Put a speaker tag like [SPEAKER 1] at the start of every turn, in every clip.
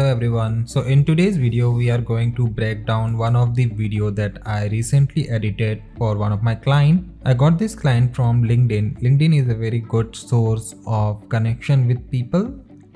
[SPEAKER 1] Hello everyone. So in today's video we are going to break down one of the video that I recently edited for one of my client. I got this client from LinkedIn. LinkedIn is a very good source of connection with people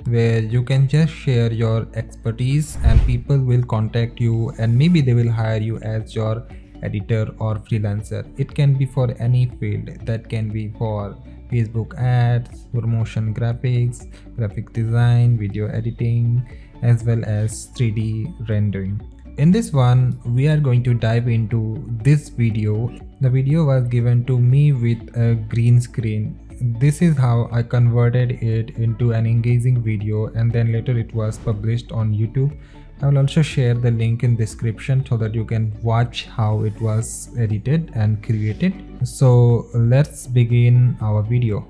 [SPEAKER 1] where you can just share your expertise and people will contact you and maybe they will hire you as your editor or freelancer. It can be for any field. That can be for Facebook ads, promotion graphics, graphic design, video editing, as well as 3D rendering. In this one, we are going to dive into this video. The video was given to me with a green screen. This is how I converted it into an engaging video and then later it was published on YouTube. I will also share the link in description so that you can watch how it was edited and created. So let's begin our video.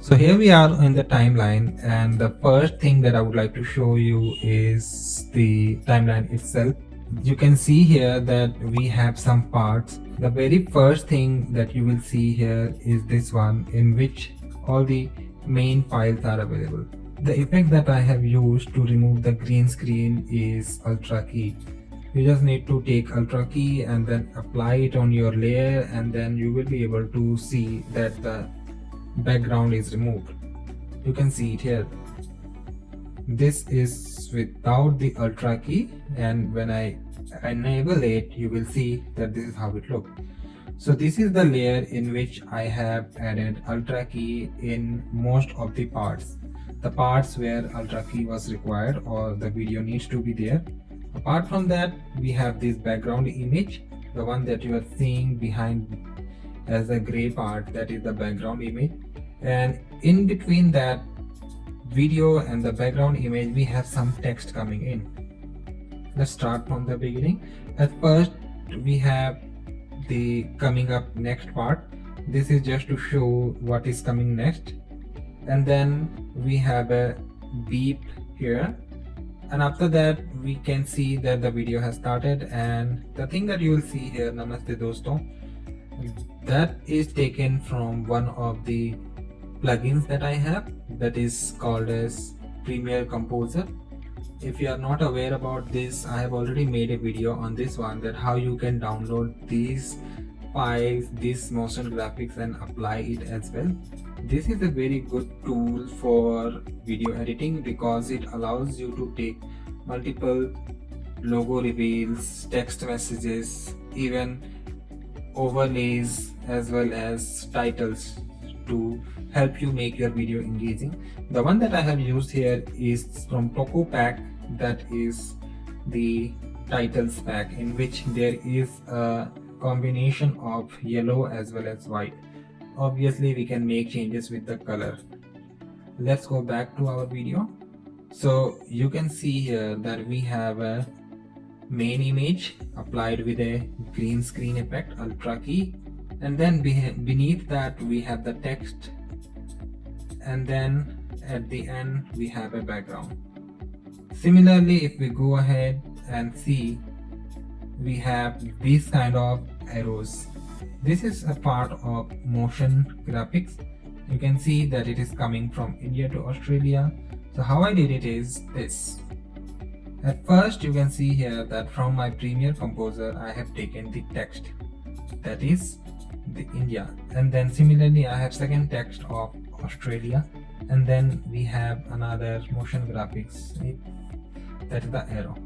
[SPEAKER 1] So here we are in the timeline, and the first thing that I would like to show you is the timeline itself. You can see here that we have some parts. The very first thing that you will see here is this one, in which all the main files are available. The effect that I have used to remove the green screen is Ultra Key. You just need to take Ultra Key and then apply it on your layer, and then you will be able to see that the background is removed. You can see it here. This is without the Ultra Key, and when I enable it, you will see that this is how it looks. So this is the layer in which I have added Ultra Key in most of the parts. The parts where Ultra Key was required or the video needs to be there. Apart from that, we have this background image, the one that you are seeing behind as a gray part, that is the background image, and in between that video and the background image we have some text coming in. Let's start from the beginning. At first we have the coming up next part. This is just to show what is coming next, and then we have a beep here, and after that we can see that the video has started. And the thing that you will see here, Namaste Dosto, that is taken from one of the plugins that I have, that is called as Premiere Composer. If you are not aware about this, I have already made a video on this one, that how you can download these files, these motion graphics, and apply it as well. This is a very good tool for video editing because it allows you to take multiple logo reveals, text messages, even overlays as well as titles to help you make your video engaging. The one that I have used here is from Toco Pack, that is the titles pack, in which there is a combination of yellow as well as white. Obviously we can make changes with the color. Let's go back to our video. So you can see here that we have a main image applied with a green screen effect, Ultra Key, and then beneath that we have the text, and then at the end we have a background. Similarly, if we go ahead and see, we have these kind of arrows. This is a part of motion graphics. You can see that it is coming from India to Australia. So how I did it is this. At first you can see here that from my Premiere Composer I have taken the text, that is the India, and then similarly I have second text of Australia, and then we have another motion graphics, that is the arrow.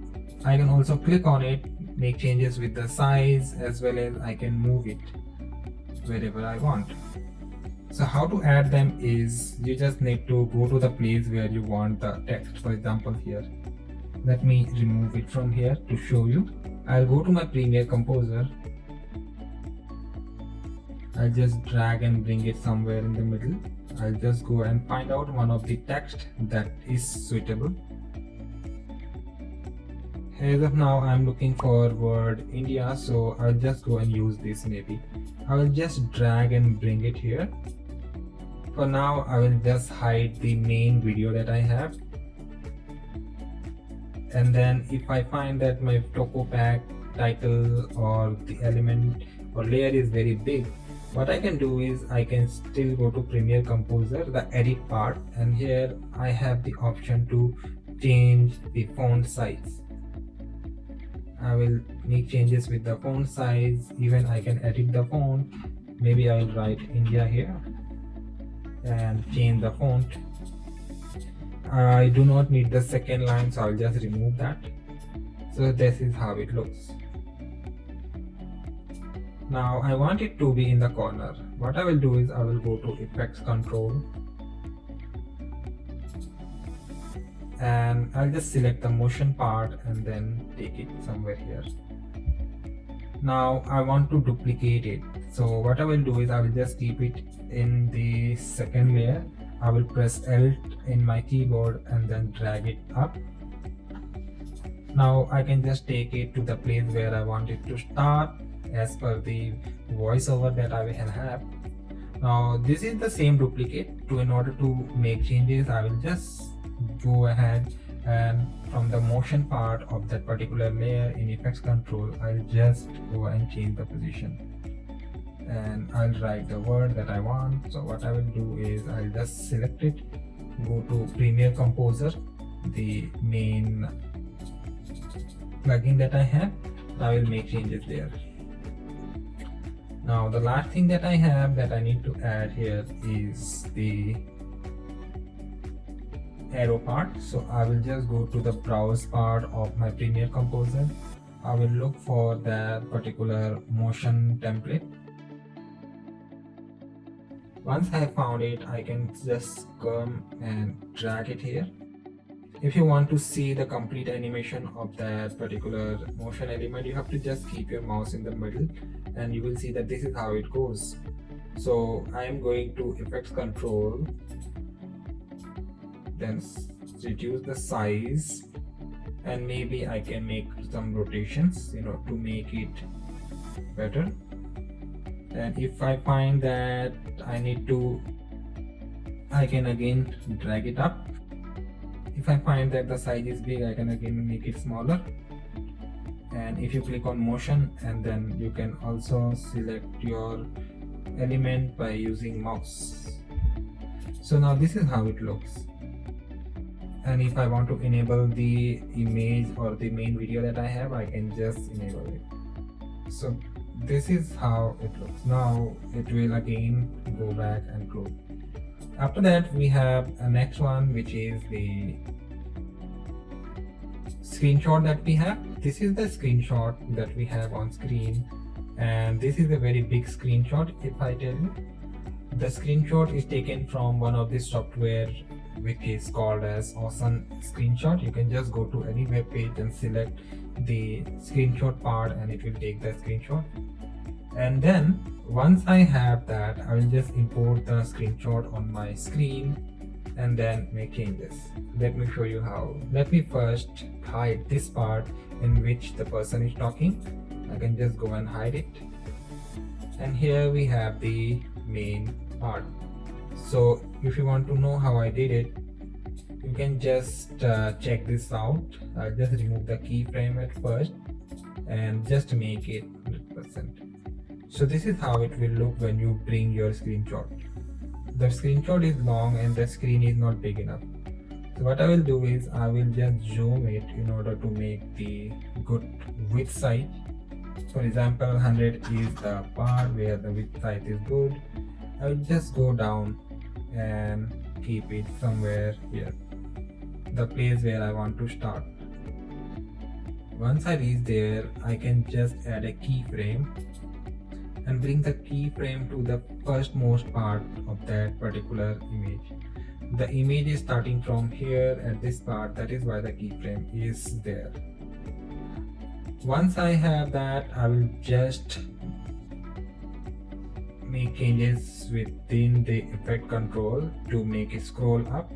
[SPEAKER 1] I can also click on it, make changes with the size, as well as I can move it wherever I want. So how to add them is, you just need to go to the place where you want the text. For example here, let me remove it from here to show you. I'll go to my Premiere Composer. I'll just drag and bring it somewhere in the middle. I'll just go and find out one of the text that is suitable. As of now I'm looking for word India, so I'll just go and use this maybe. I will just drag and bring it here. For now I will just hide the main video that I have, and then if I find that my Toco Pack title or the element or layer is very big, what I can do is I can still go to Premiere Composer, the edit part, and here I have the option to change the font size. I will make changes with the font size. Even I can edit the font. Maybe I will write India here and change the font. I do not need the second line, so I'll just remove that. So this is how it looks. Now I want it to be in the corner. What I will do is I will go to Effects Control and I'll just select the motion part and then take it somewhere here. Now I want to duplicate it. So what I will do is I will just keep it in the second layer. I will press Alt in my keyboard and then drag it up. Now I can just take it to the place where I want it to start as per the voiceover that I will have. Now this is the same duplicate. In order to make changes, I will just go ahead and from the motion part of that particular layer in Effects Control, I'll just go and change the position. And I'll write the word that I want. So what I will do is I'll just select it, go to Premiere Composer, the main plugin that I have. I will make changes there. Now the last thing that I have that I need to add here is the arrow part. So I will just go to the browse part of my Premiere Composer. I will look for that particular motion template. Once I found it, I can just come and drag it here. If you want to see the complete animation of that particular motion element, you have to just keep your mouse in the middle and you will see that this is how it goes. So I am going to Effects Control, then reduce the size, and maybe I can make some rotations, to make it better. And if I find that I need to, I can again drag it up. If I find that the size is big, I can again make it smaller. And if you click on motion, and then you can also select your element by using mouse. So now this is how it looks. And if I want to enable the image or the main video that I have, I can just enable it. So this is how it looks. Now it will again go back and close. After that, we have a next one, which is the screenshot that we have. This is the screenshot that we have on screen, and this is a very big screenshot. If I tell you, the screenshot is taken from one of the software which is called as Awesome Screenshot. You can just go to any web page and select the screenshot part and it will take the screenshot. And then once I have that, I will just import the screenshot on my screen and then make changes. Let me show you how. Let me first hide this part in which the person is talking. I can just go and hide it. And here we have the main part. So if you want to know how I did it, you can just check this out. I'll just remove the keyframe at first and just make it 100%. So this is how it will look when you bring your screenshot. The screenshot is long and the screen is not big enough. So what I will do is I will just zoom it in order to make the good width size. For example, 100 is the part where the width size is good. I will just go down and keep it somewhere here, the place where I want to start. Once I reach there, I can just add a keyframe and bring the keyframe to the firstmost part of that particular image. The image is starting from here at this part, that is why the keyframe is there. Once I have that, I will just make changes within the effect control to make it scroll up,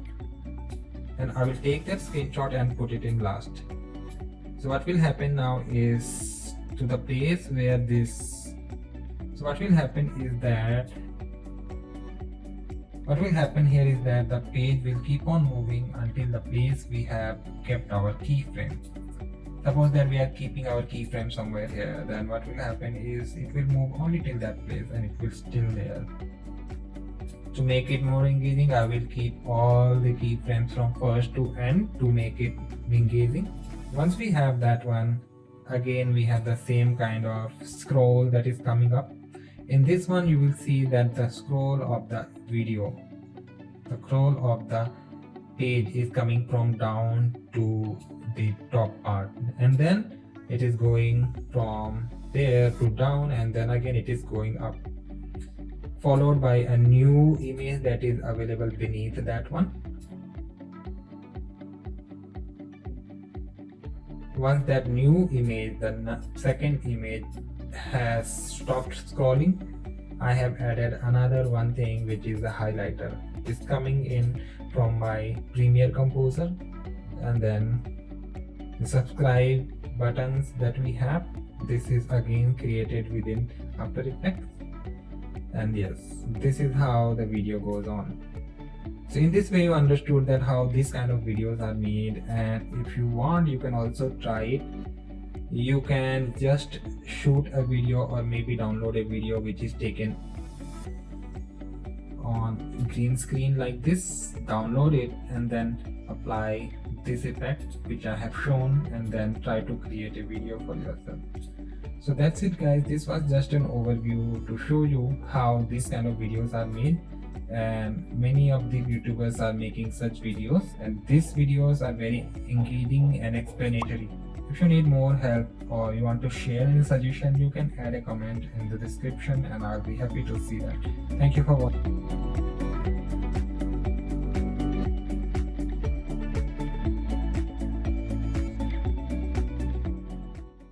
[SPEAKER 1] and I will take that screenshot and put it in last. So what will happen now is to the place where this what will happen here is that the page will keep on moving until the place we have kept our keyframe. So Suppose that we are keeping our keyframe somewhere here, then what will happen is it will move only till that place and it will still there. To make it more engaging, I will keep all the keyframes from first to end to make it engaging. Once we have that one, again we have the same kind of scroll that is coming up. In this one you will see that the scroll of the video, the scroll of the page is coming from down to the top part, and then it is going from there to down, and then again it is going up, followed by a new image that is available beneath that one. Once that new image, the second image, has stopped scrolling, I have added another one thing, which is the highlighter. It's coming in from my Premiere Composer, and then the subscribe buttons that we have, this is again created within After Effects. And yes, this is how the video goes on. So in this way you understood that how these kind of videos are made, and if you want you can also try it. You can just shoot a video or maybe download a video which is taken on green screen like this, download it and then apply this effect which I have shown, and then try to create a video for yourself. So that's it guys, this was just an overview to show you how these kind of videos are made, and many of the YouTubers are making such videos, and these videos are very engaging and explanatory. If you need more help or you want to share any suggestion, you can add a comment in the description and I'll be happy to see that. Thank you for watching.